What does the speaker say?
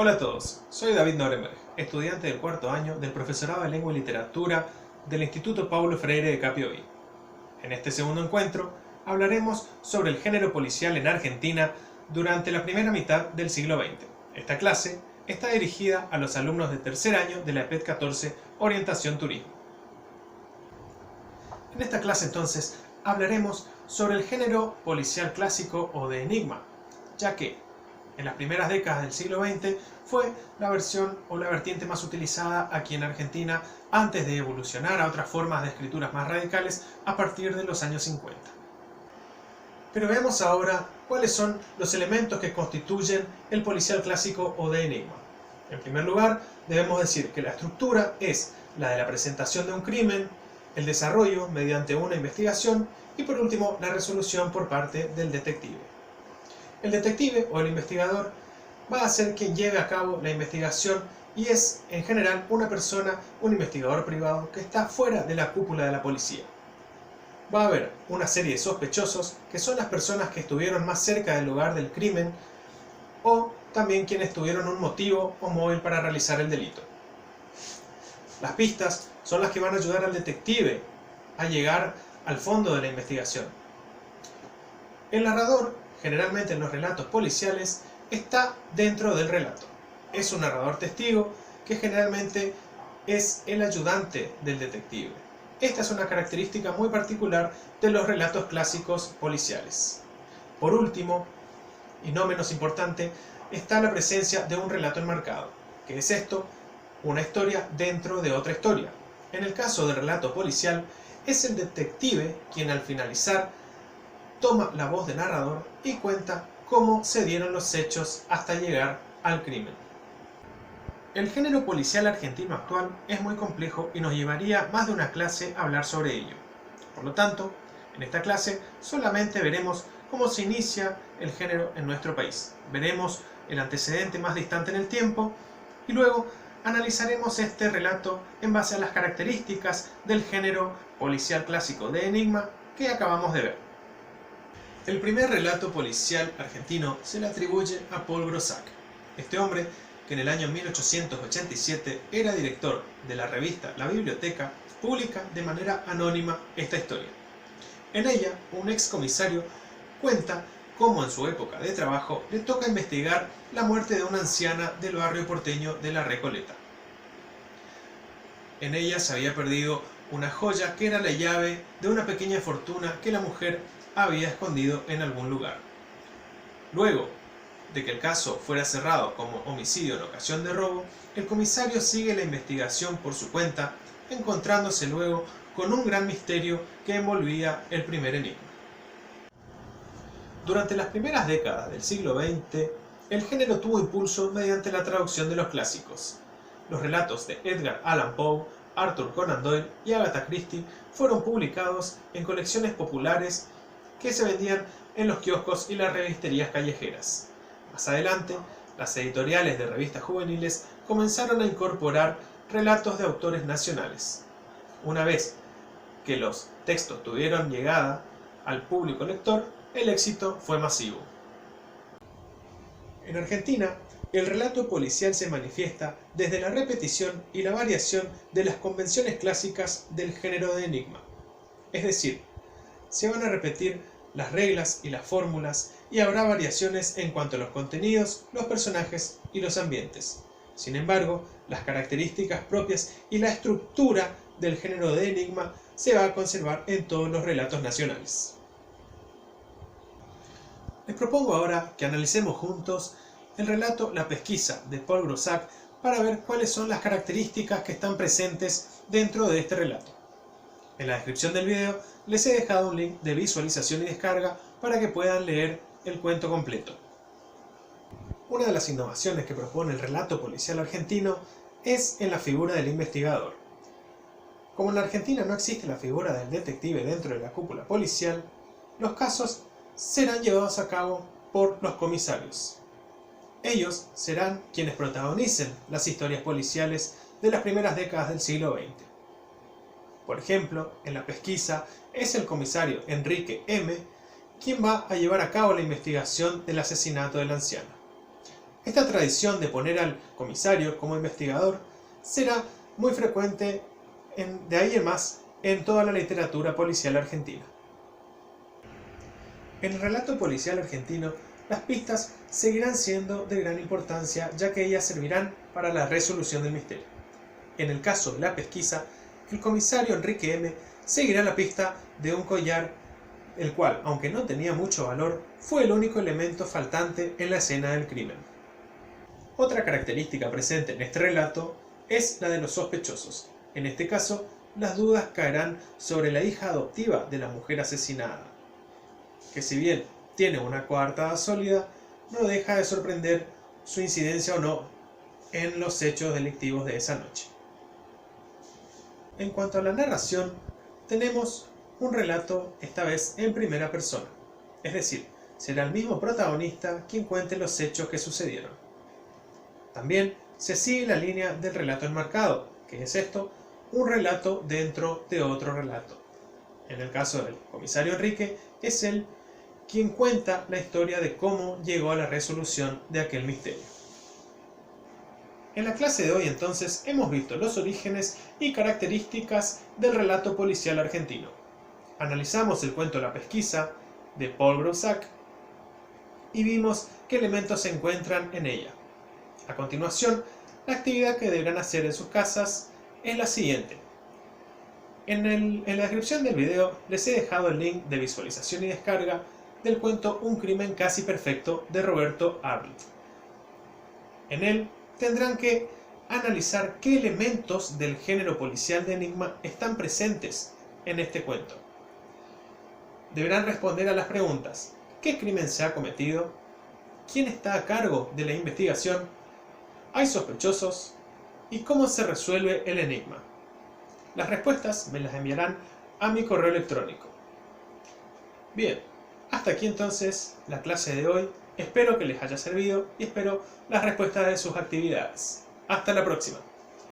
Hola a todos, soy David Nuremberg, estudiante del cuarto año del Profesorado de Lengua y Literatura del Instituto Paulo Freire de Capiobí. En este segundo encuentro hablaremos sobre el género policial en Argentina durante la primera mitad del siglo XX. Esta clase está dirigida a los alumnos de tercer año de la EPET 14 Orientación Turismo. En esta clase entonces hablaremos sobre el género policial clásico o de enigma, ya que en las primeras décadas del siglo XX fue la versión o la vertiente más utilizada aquí en Argentina antes de evolucionar a otras formas de escrituras más radicales a partir de los años 50. Pero veamos ahora cuáles son los elementos que constituyen el policial clásico o de enigma. En primer lugar, debemos decir que la estructura es la de la presentación de un crimen, el desarrollo mediante una investigación y por último la resolución por parte del detective. El detective o el investigador va a ser quien lleve a cabo la investigación y es, en general, una persona, un investigador privado que está fuera de la cúpula de la policía. Va a haber una serie de sospechosos que son las personas que estuvieron más cerca del lugar del crimen o también quienes tuvieron un motivo o móvil para realizar el delito. Las pistas son las que van a ayudar al detective a llegar al fondo de la investigación. El narrador, generalmente en los relatos policiales, está dentro del relato. Es un narrador testigo que generalmente es el ayudante del detective. Esta es una característica muy particular de los relatos clásicos policiales. Por último, y no menos importante, está la presencia de un relato enmarcado. ¿Qué es esto? Una historia dentro de otra historia. En el caso del relato policial, es el detective quien al finalizar toma la voz de narrador y cuenta cómo se dieron los hechos hasta llegar al crimen. El género policial argentino actual es muy complejo y nos llevaría más de una clase a hablar sobre ello. Por lo tanto, en esta clase solamente veremos cómo se inicia el género en nuestro país. Veremos el antecedente más distante en el tiempo y luego analizaremos este relato en base a las características del género policial clásico de enigma que acabamos de ver. El primer relato policial argentino se le atribuye a Paul Grosac. Este hombre, que en el año 1887 era director de la revista La Biblioteca, publica de manera anónima esta historia. En ella, un excomisario cuenta cómo en su época de trabajo le toca investigar la muerte de una anciana del barrio porteño de La Recoleta. En ella se había perdido una joya que era la llave de una pequeña fortuna que la mujer había escondido en algún lugar. Luego de que el caso fuera cerrado como homicidio en ocasión de robo, el comisario sigue la investigación por su cuenta, encontrándose luego con un gran misterio que envolvía el primer enigma. Durante las primeras décadas del siglo XX, el género tuvo impulso mediante la traducción de los clásicos. Los relatos de Edgar Allan Poe, Arthur Conan Doyle y Agatha Christie fueron publicados en colecciones populares que se vendían en los kioscos y las revisterías callejeras. Más adelante, las editoriales de revistas juveniles comenzaron a incorporar relatos de autores nacionales. Una vez que los textos tuvieron llegada al público lector, el éxito fue masivo. En Argentina, el relato policial se manifiesta desde la repetición y la variación de las convenciones clásicas del género de enigma. Es decir, se van a repetir las reglas y las fórmulas y habrá variaciones en cuanto a los contenidos, los personajes y los ambientes. Sin embargo, las características propias y la estructura del género de enigma se va a conservar en todos los relatos nacionales. Les propongo ahora que analicemos juntos el relato La Pesquisa de Paul Grosac para ver cuáles son las características que están presentes dentro de este relato. En la descripción del video les he dejado un link de visualización y descarga para que puedan leer el cuento completo. Una de las innovaciones que propone el relato policial argentino es en la figura del investigador. Como en la Argentina no existe la figura del detective dentro de la cúpula policial, los casos serán llevados a cabo por los comisarios. Ellos serán quienes protagonicen las historias policiales de las primeras décadas del siglo XX. Por ejemplo, en La Pesquisa es el comisario Enrique M. quien va a llevar a cabo la investigación del asesinato de la anciana. Esta tradición de poner al comisario como investigador será muy frecuente de ahí en más en toda la literatura policial argentina. En el relato policial argentino, las pistas seguirán siendo de gran importancia, ya que ellas servirán para la resolución del misterio. En el caso de la pesquisa, el comisario Enrique M. seguirá la pista de un collar, el cual, aunque no tenía mucho valor, fue el único elemento faltante en la escena del crimen. Otra característica presente en este relato es la de los sospechosos. En este caso, las dudas caerán sobre la hija adoptiva de la mujer asesinada, que si bien tiene una coartada sólida, no deja de sorprender su incidencia o no en los hechos delictivos de esa noche. En cuanto a la narración, tenemos un relato esta vez en primera persona, es decir, será el mismo protagonista quien cuente los hechos que sucedieron. También se sigue la línea del relato enmarcado, que es esto, un relato dentro de otro relato. En el caso del comisario Enrique, es él quien cuenta la historia de cómo llegó a la resolución de aquel misterio. En la clase de hoy entonces hemos visto los orígenes y características del relato policial argentino. Analizamos el cuento La pesquisa de Paul Groussac y vimos qué elementos se encuentran en ella. A continuación, la actividad que deberán hacer en sus casas es la siguiente. En la descripción del video les he dejado el link de visualización y descarga del cuento Un crimen casi perfecto de Roberto Arlt. En él tendrán que analizar qué elementos del género policial de enigma están presentes en este cuento. Deberán responder a las preguntas: ¿qué crimen se ha cometido? ¿Quién está a cargo de la investigación? ¿Hay sospechosos? ¿Y cómo se resuelve el enigma? Las respuestas me las enviarán a mi correo electrónico. Bien, hasta aquí entonces la clase de hoy. Espero que les haya servido y espero las respuestas de sus actividades. Hasta la próxima.